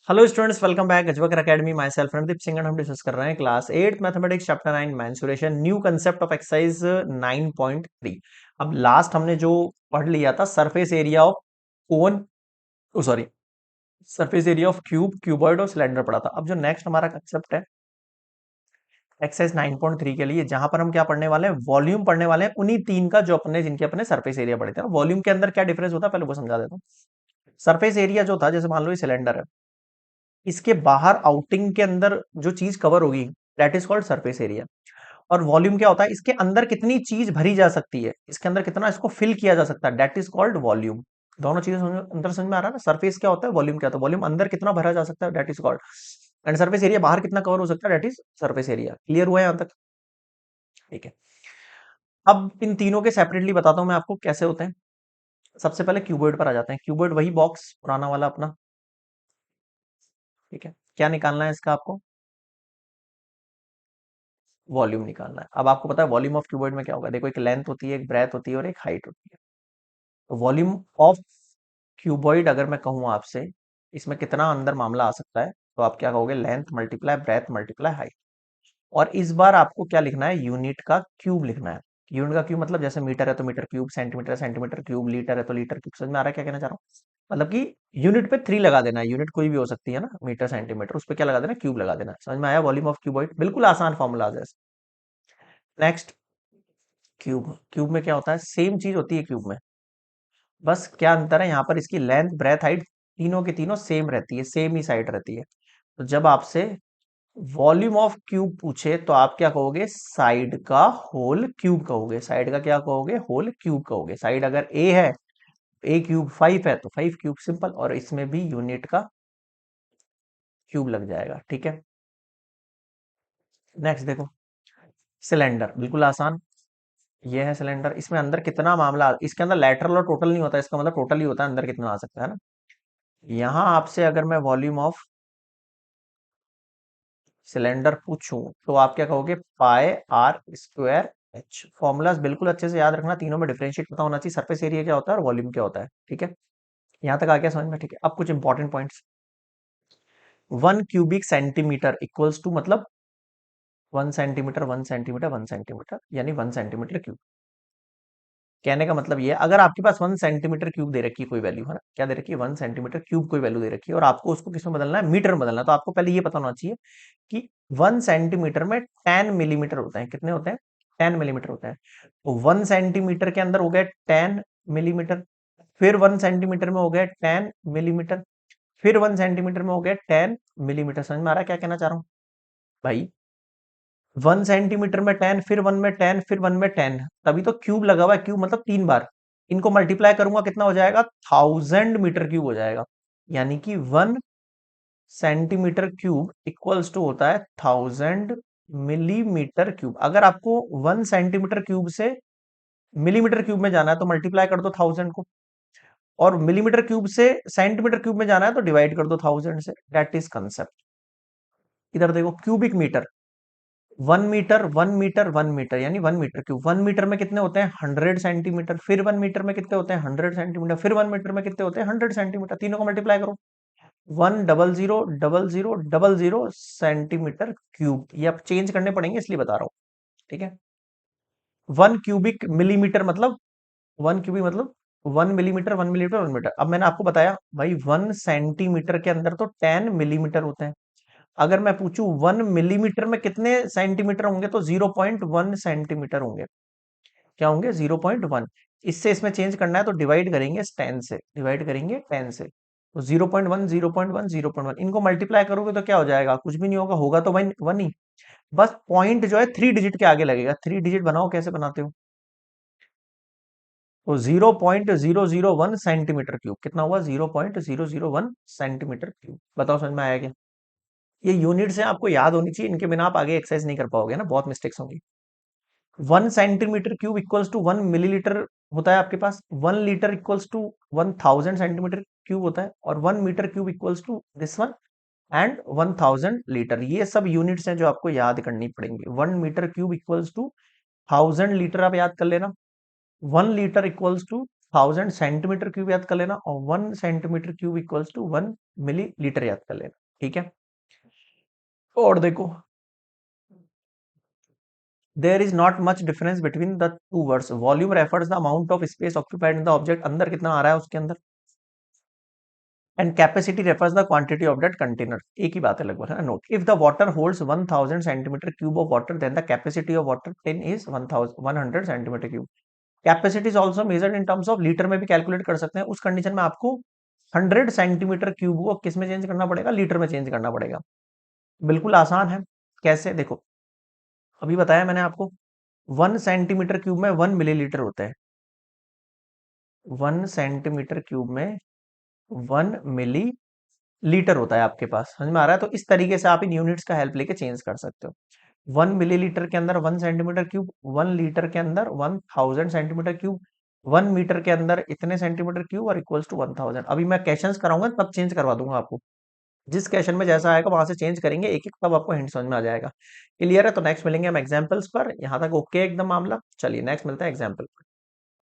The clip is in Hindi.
हेलो स्टूडेंट्स, वेलकम बैक अजबकर academy. Myself Randeep Singh and हम डिस्कस कर रहे हैं class 8 mathematics chapter 9 mensuration, new concept of exercise 9.3। अब लास्ट हमने जो पढ़ लिया था surface area of cone, sorry, surface area of cube, cuboid और सिलेंडर पढ़ा था। अब जो नेक्स्ट हमारा कंसेप्ट है एक्सरसाइज 9.3 के लिए, जहां पर हम क्या पढ़ने वाले हैं, वॉल्यूम पढ़ने वाले हैं उन्हीं तीन का जो अपने जिनके अपने सरफेस एरिया पढ़े थे। वॉल्यूम के अंदर क्या डिफरेंस होता है पहले वो समझा देता हूँ। सरफेस एरिया जो था, जैसे मान लो ये सिलेंडर है, इसके बाहर आउटिंग के अंदर जो चीज कवर होगी that is called surface area. और वॉल्यूम क्या होता है, इसके अंदर कितनी चीज भरी जा सकती है, इसके अंदर कितना इसको फिल किया जा सकता है, दैट इज कॉल्ड वॉल्यूम। दोनों चीजें अंदर समझ में आ रहा है ना, सरफेस क्या होता है, वॉल्यूम क्या होता है। वॉल्यूम अंदर कितना भरा जा सकता है, that is called, and surface area बाहर कितना कवर हो सकता है, that is surface area. Clear हुआ है यहां तक? ठीक है। अब इन तीनों के सेपरेटली बताता हूं मैं आपको कैसे होते हैं। सबसे पहले क्यूबॉइड पर आ जाते हैं। क्यूबॉइड वही बॉक्स पुराना वाला अपना। ठीक है, क्या निकालना है इसका आपको, वॉल्यूम निकालना है। अब आपको पता है वॉल्यूम ऑफ क्यूबॉइड में क्या होगा, देखो एक लेंथ होती है, एक ब्रेथ होती है और एक हाइट होती है। तो वॉल्यूम ऑफ क्यूबॉइड अगर मैं कहूँ आपसे, इसमें कितना अंदर मामला आ सकता है, तो आप क्या कहोगे, length multiply breath multiply height. और इस बार आपको क्या लिखना है, यूनिट का क्यूब लिखना है। यूनिट का क्यूब मतलब जैसे मीटर है तो मीटर क्यूब, सेंटीमीटर है सेंटीमीटर क्यूब, लीटर है तो लीटर क्यूब। समझ में आ रहा है क्या कहना चाह रहा हूँ? मतलब कि यूनिट पे 3 लगा देना है। यूनिट कोई भी हो सकती है ना, मीटर सेंटीमीटर, उस पर क्या लगा देना, क्यूब लगा देना है। समझ में आया वॉल्यूम ऑफ क्यूबॉइड? बिल्कुल आसान फॉर्मूला है। Next, cube. क्यूब में क्या होता है, सेम चीज होती है क्यूब में, बस क्या अंतर है, यहाँ पर इसकी लेंथ ब्रेथ हाइट तीनों की तीनों सेम रहती है, सेम ही साइड रहती है। तो जब आपसे वॉल्यूम ऑफ क्यूब पूछे तो आप क्या कहोगे, साइड का होल क्यूब कहोगे। साइड का क्या कहोगे, होल क्यूब कहोगे। साइड अगर ए है, ए क्यूब 5 है तो 5 क्यूब, सिंपल। और इसमें भी यूनिट का क्यूब लग जाएगा। ठीक है। नेक्स्ट देखो, सिलेंडर, बिल्कुल आसान। ये है सिलेंडर, इसमें अंदर कितना मामला, इसके अंदर लेटरल और टोटल नहीं होता, इसका मतलब टोटल ही होता है, अंदर कितना आ सकता है ना। यहां आपसे अगर मैं वॉल्यूम ऑफ सिलेंडर पूछूं तो आप क्या कहोगे, पाई आर स्क्वायर एच। फॉर्मूलाज बिल्कुल अच्छे से याद रखना, तीनों में डिफरेंशिएट पता होना चाहिए, सरफेस एरिया क्या होता है और वॉल्यूम क्या होता है। ठीक है, यहां तक आ गया समझ में? ठीक है, अब कुछ important points. 1 cubic centimetre equals to, मतलब 1 सेंटीमीटर 1 सेंटीमीटर 1 सेंटीमीटर, यानी 1 सेंटीमीटर क्यूब। कहने का मतलब ये है, अगर आपके पास 1 सेंटीमीटर क्यूब दे रखी है कोई वैल्यू, है ना, क्या दे रखी है, 1 सेंटीमीटर क्यूब कोई वैल्यू दे रखी है, और आपको उसको किस में बदलना है, मीटर में बदलना है, तो आपको पहले ये पता होना चाहिए कि 1 सेंटीमीटर में 10 मिलीमीटर होते हैं। कितने होते हैं, 10 मिलीमीटर होते हैं। तो 1 सेंटीमीटर के अंदर हो गया 10 मिलीमीटर, फिर 1 सेंटीमीटर में हो गया 10 मिलीमीटर, फिर 1 सेंटीमीटर में हो गया 10 मिलीमीटर। समझ में आ रहा है क्या कहना चाह रहा हूँ भाई? 1 सेंटीमीटर में 10, फिर 1 में 10, फिर 1 में 10, तभी तो क्यूब लगा हुआ है। क्यूब मतलब 3 बार। इनको मल्टीप्लाई करूंगा कितना हो जाएगा, 1000 मीटर क्यूब हो जाएगा। यानी कि 1 सेंटीमीटर क्यूब इक्वल्स टू होता है 1000 मिलीमीटर क्यूब। अगर आपको 1 सेंटीमीटर क्यूब से मिलीमीटर क्यूब में जाना है तो मल्टीप्लाई कर दो 1000 को, और मिलीमीटर क्यूब से सेंटीमीटर क्यूब में जाना है तो डिवाइड कर दो 1000 से। That is concept. इधर देखो, cubic metre, 1 metre 1 metre 1 metre, यानी 1 मीटर क्यूब। 1 मीटर में कितने होते हैं, 100 सेंटीमीटर, फिर 1 मीटर में कितने होते हैं, 100 सेंटीमीटर, फिर 1 मीटर में कितने होते हैं, 100 सेंटीमीटर। तीनों को मल्टीप्लाई करो, 1000000 सेंटीमीटर क्यूब। ये अब चेंज करने पड़ेंगे इसलिए बता रहा हूँ। ठीक है। 1 क्यूबिक मिलीमीटर मतलब, 1 क्यूबिक मतलब 1 मिलीमीटर 1 मीटर। अब मैंने आपको बताया भाई 1 सेंटीमीटर के अंदर तो 10 मिलीमीटर होते हैं। अगर मैं पूछूं 1 मिलीमीटर में कितने सेंटीमीटर होंगे, तो 0.1 सेंटीमीटर होंगे। क्या होंगे, 0.1। इससे इसमें चेंज करना है तो डिवाइड करेंगे 10 से, डिवाइड करेंगे 10 से। तो 0.1 0.1 0.1, इनको मल्टीप्लाई करोगे तो क्या हो जाएगा, कुछ भी नहीं होगा, होगा तो वन वन ही। बस पॉइंट जो है 3 डिजिट के आगे लगेगा। 3 डिजिट बनाओ, कैसे बनाते हो, तो 0.001 सेंटीमीटर क्यूब। कितना हुआ, 0.001 सेंटीमीटर क्यूब। बताओ समझ में आया क्या? ये यूनिट्स हैं, आपको याद होनी चाहिए, इनके बिना आप आगे एक्सरसाइज नहीं कर पाओगे ना, बहुत मिस्टेक्स होंगी। 1 centimetre cube equals to 1 millilitre होता है आपके पास। 1 litre equals to 1000 centimetre cube होता है, और 1 metre cube equals to this one, and 1000 litre. ये सब यूनिट्स हैं जो आपको याद करनी पड़ेंगी। 1 metre cube equals to 1000 litre, आप याद कर लेना। 1 litre equals to 1000 centimetre cube याद कर लेना, और 1 centimetre cube equals to 1 millilitre याद कर लेना। ठीक है, और देखो, there is not much difference between the two words. Volume refers the amount of space occupied in the object, अंदर कितना आ रहा है उसके अंदर, and capacity refers the quantity of that container, एक ही बात है लगभग, है। Note, if the water holds 1000 centimetre cube of water, then the capacity of water ten is 100 centimetre cube. Capacity is also measured in terms of litre में भी कैलकुलेट कर सकते हैं। उस कंडीशन में आपको 100 सेंटीमीटर क्यूब को किस में चेंज करना पड़ेगा, लीटर में चेंज करना पड़ेगा। बिल्कुल आसान है। कैसे, देखो, अभी बताया मैंने आपको, 1 सेंटीमीटर क्यूब में 1 मिलीलीटर होता है। 1 सेंटीमीटर क्यूब में 1 मिली लीटर होता है आपके पास, समझ में आ रहा है। तो इस तरीके से आप इन यूनिट्स का हेल्प लेके चेंज कर सकते हो। 1 मिलीलीटर के अंदर 1 सेंटीमीटर क्यूब, 1 लीटर के अंदर 1000 सेंटीमीटर क्यूब, 1 मीटर के अंदर इतने सेंटीमीटर क्यूब, और इक्वल्स टू 1000। अभी मैं क्वेश्चंस कराऊंगा तब चेंज करवा दूंगा आपको। जिस क्वेश्चन में जैसा आएगा वहां से चेंज करेंगे एक एक, तब आपको हिंट समझ में आ जाएगा। क्लियर है? तो नेक्स्ट मिलेंगे हम एग्जाम्पल्स पर। यहाँ तक ओके एकदम मामला। चलिए नेक्स्ट मिलता है एग्जाम्पल पर।